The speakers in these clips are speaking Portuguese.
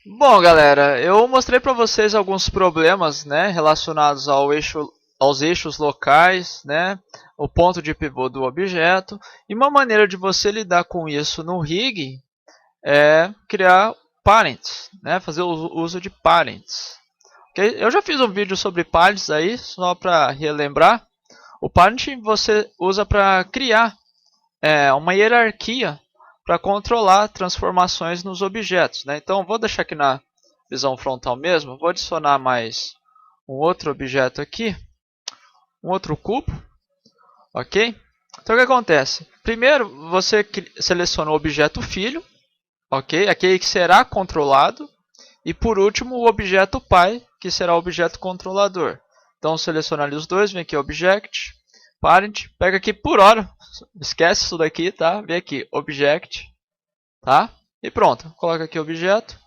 Bom, galera, eu mostrei para vocês alguns problemas, né, relacionados aos eixos locais, né, o ponto de pivô do objeto, e uma maneira de você lidar com isso no rig é criar parents, né, fazer o uso de parents. Okay? Eu já fiz um vídeo sobre parents aí, só para relembrar. O parent você usa para criar uma hierarquia para controlar transformações nos objetos, né? Então, vou deixar aqui na visão frontal mesmo. Vou adicionar mais um outro objeto aqui, um outro cubo, ok? Então, o que acontece? Primeiro, você seleciona o objeto filho, ok? Aquele que será controlado. E, por último, o objeto pai, que será o objeto controlador. Então, seleciona ali os dois, vem aqui Object, Parent, pega aqui por hora, esquece isso daqui, tá? Vem aqui Object, tá? E pronto, coloca aqui objeto.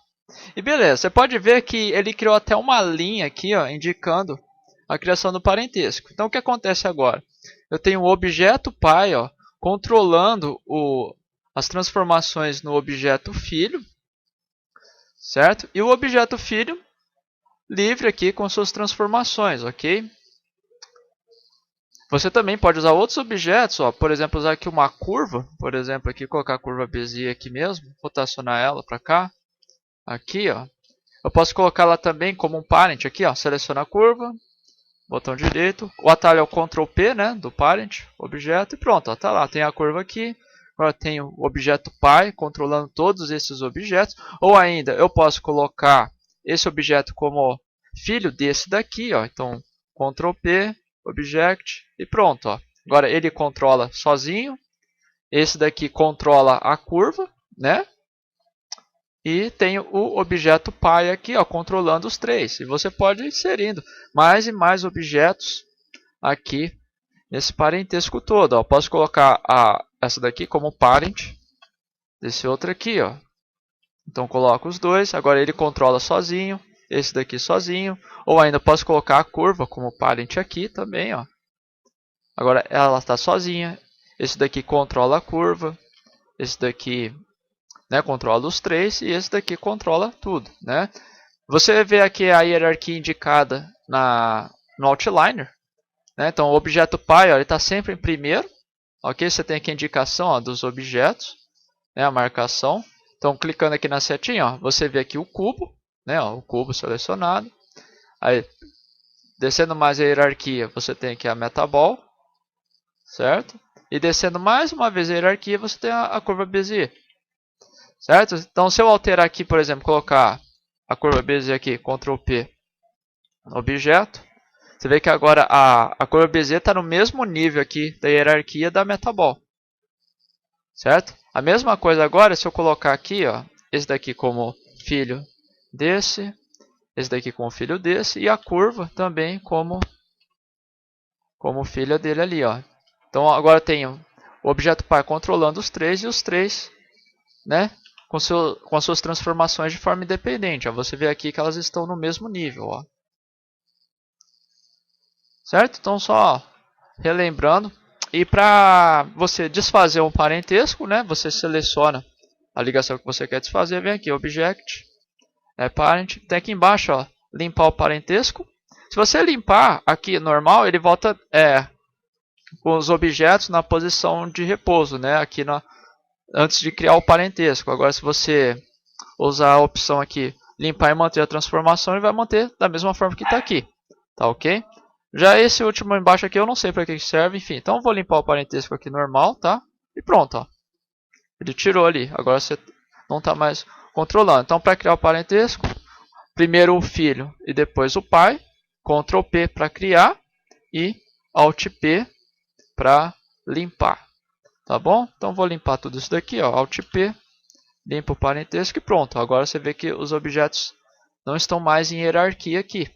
E beleza, você pode ver que ele criou até uma linha aqui, ó, indicando a criação do parentesco. Então o que acontece agora? Eu tenho o objeto pai, ó, controlando as transformações no objeto filho, certo? E o objeto filho livre aqui com suas transformações, ok? Você também pode usar outros objetos, ó, por exemplo, usar aqui uma curva, por exemplo, aqui colocar a curva Bezier aqui mesmo, rotacionar ela para cá, aqui, ó. Eu posso colocar ela também como um parent aqui, ó, seleciona a curva, botão direito, o atalho é o Ctrl P, né, do parent, objeto, e pronto, ó, tá lá, tem a curva aqui. Agora tenho o objeto pai controlando todos esses objetos, ou ainda eu posso colocar esse objeto como filho desse daqui, ó. Então Ctrl P, Object e pronto, ó. Agora ele controla sozinho, esse daqui controla a curva, né? E tenho o objeto pai aqui, ó, controlando os três. E você pode ir inserindo mais e mais objetos aqui nesse parentesco todo. Ó. Posso colocar essa daqui como parent desse outro aqui, ó. Então coloco os dois. Agora ele controla sozinho, esse daqui sozinho. Ou ainda posso colocar a curva como parent aqui também, ó. Agora ela está sozinha. Esse daqui controla a curva. Esse daqui, né, controla os três. E esse daqui controla tudo, né? Você vê aqui a hierarquia indicada no outliner. Né? Então o objeto pai, ó, ele está sempre em primeiro. Ok? Você tem aqui a indicação, ó, dos objetos, né, a marcação. Então clicando aqui na setinha, ó, você vê aqui o cubo, né, ó, o cubo selecionado. Aí descendo mais a hierarquia, você tem aqui a metaball, certo? E descendo mais uma vez a hierarquia, você tem a curva Bezier, certo? Então se eu alterar aqui, por exemplo, colocar a curva Bezier aqui, Ctrl P, no objeto, você vê que agora a curva Bezier está no mesmo nível aqui da hierarquia da metaball, certo? A mesma coisa agora, se eu colocar aqui, ó, esse daqui como filho desse, esse daqui como filho desse, e a curva também como filha dele ali, ó. Então agora eu tenho o objeto pai controlando os três e os três, né, com as suas transformações de forma independente. Ó. Você vê aqui que elas estão no mesmo nível, ó. Certo? Então só relembrando. E para você desfazer um parentesco, né, você seleciona a ligação que você quer desfazer, vem aqui, Object, Parent, tem aqui embaixo, ó, limpar o parentesco. Se você limpar aqui normal, ele volta com os objetos na posição de repouso, né, aqui antes de criar o parentesco. Agora se você usar a opção aqui, limpar e manter a transformação, ele vai manter da mesma forma que está aqui, tá ok? Já esse último embaixo aqui eu não sei para que serve, enfim. Então eu vou limpar o parentesco aqui normal, tá? E pronto, ó. Ele tirou ali, agora você não está mais controlando. Então para criar o parentesco, primeiro o filho e depois o pai. Ctrl P para criar e Alt P para limpar. Tá bom? Então vou limpar tudo isso daqui, ó. Alt P, limpa o parentesco e pronto. Agora você vê que os objetos não estão mais em hierarquia aqui.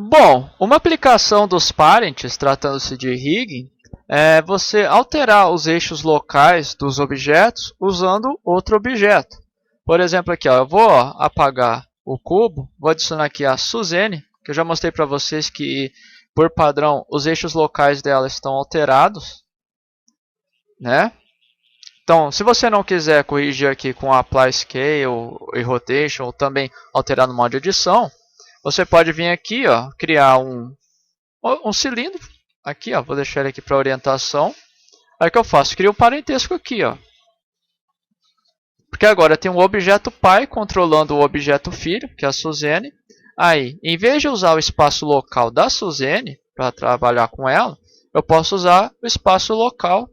Bom, uma aplicação dos parents, tratando-se de rigging, é você alterar os eixos locais dos objetos usando outro objeto. Por exemplo, aqui, ó, eu vou apagar o cubo, vou adicionar aqui a Suzane, que eu já mostrei para vocês que, por padrão, os eixos locais dela estão alterados, né? Então, se você não quiser corrigir aqui com Apply Scale e Rotation, ou também alterar no modo de edição, você pode vir aqui, ó, criar um cilindro. Aqui, ó, vou deixar ele aqui para orientação. Aí o que eu faço? Crio um parentesco aqui, ó. Porque agora tem um objeto pai controlando o objeto filho, que é a Suzane. Aí, em vez de usar o espaço local da Suzane para trabalhar com ela, eu posso usar o espaço local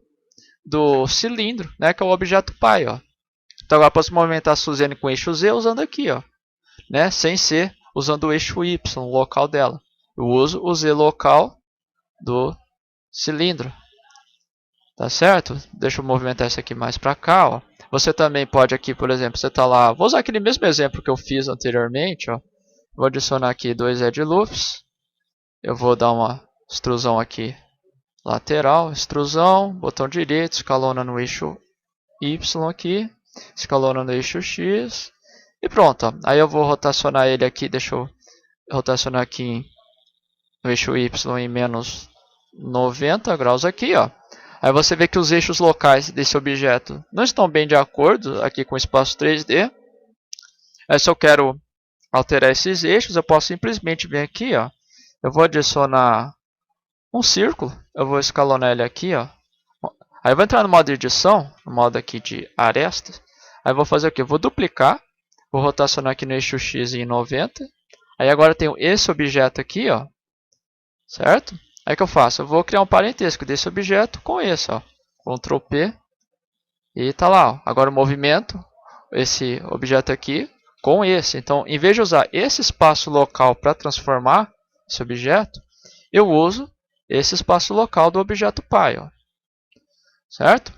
do cilindro, né, que é o objeto pai, ó. Então agora eu posso movimentar a Suzane com o eixo Z usando aqui, ó, né, sem ser usando o eixo Y, o local dela. Eu uso o Z local do cilindro. Tá certo? Deixa eu movimentar isso aqui mais para cá, ó. Você também pode aqui, por exemplo, você tá lá, vou usar aquele mesmo exemplo que eu fiz anteriormente, ó. Vou adicionar aqui 2 edge loops. Eu vou dar uma extrusão aqui lateral, extrusão, botão direito, escalona no eixo Y aqui, escalona no eixo X e pronto, ó. Aí eu vou rotacionar ele aqui, deixa eu rotacionar aqui no eixo Y em menos 90 graus aqui, ó. Aí você vê que os eixos locais desse objeto não estão bem de acordo aqui com o espaço 3D. Aí se eu quero alterar esses eixos, eu posso simplesmente vir aqui, ó. Eu vou adicionar um círculo, eu vou escalonar ele aqui, ó. Aí eu vou entrar no modo de edição, no modo aqui de arestas. Aí eu vou fazer o quê? Eu vou duplicar, vou rotacionar aqui no eixo X em 90. Aí agora eu tenho esse objeto aqui, ó. Certo? Aí o que eu faço? Eu vou criar um parentesco desse objeto com esse, ó. Ctrl P. E tá lá, ó. Agora o movimento, esse objeto aqui com esse. Então, em vez de usar esse espaço local para transformar esse objeto, eu uso esse espaço local do objeto pai, ó. Certo?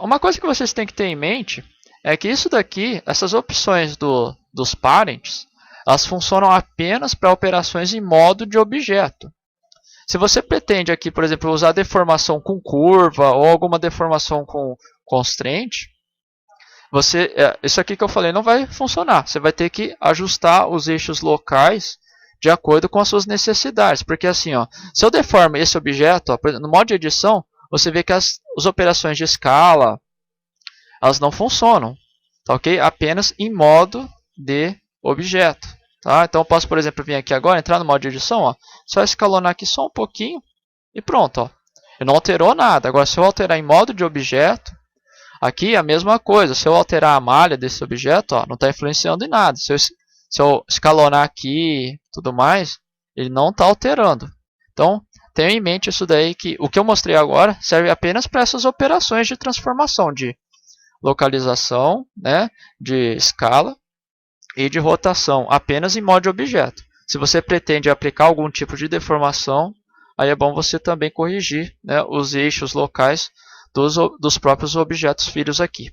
Uma coisa que vocês têm que ter em mente é que isso daqui, essas opções dos parents, elas funcionam apenas para operações em modo de objeto. Se você pretende aqui, por exemplo, usar deformação com curva ou alguma deformação com constraint, isso aqui que eu falei não vai funcionar. Você vai ter que ajustar os eixos locais de acordo com as suas necessidades. Porque assim, ó, se eu deformo esse objeto, ó, no modo de edição, você vê que as operações de escala, elas não funcionam. Tá, ok? Apenas em modo de objeto. Tá? Então eu posso, por exemplo, vir aqui agora, entrar no modo de edição, ó, só escalonar aqui só um pouquinho e pronto. Ó. Eu não alterou nada. Agora, se eu alterar em modo de objeto, aqui é a mesma coisa. Se eu alterar a malha desse objeto, ó, não está influenciando em nada. Se eu escalonar aqui e tudo mais, ele não está alterando. Então, tenha em mente isso daí, que o que eu mostrei agora serve apenas para essas operações de transformação, de localização, né, de escala e de rotação, apenas em modo de objeto. Se você pretende aplicar algum tipo de deformação, aí é bom você também corrigir, né, os eixos locais dos próprios objetos filhos aqui.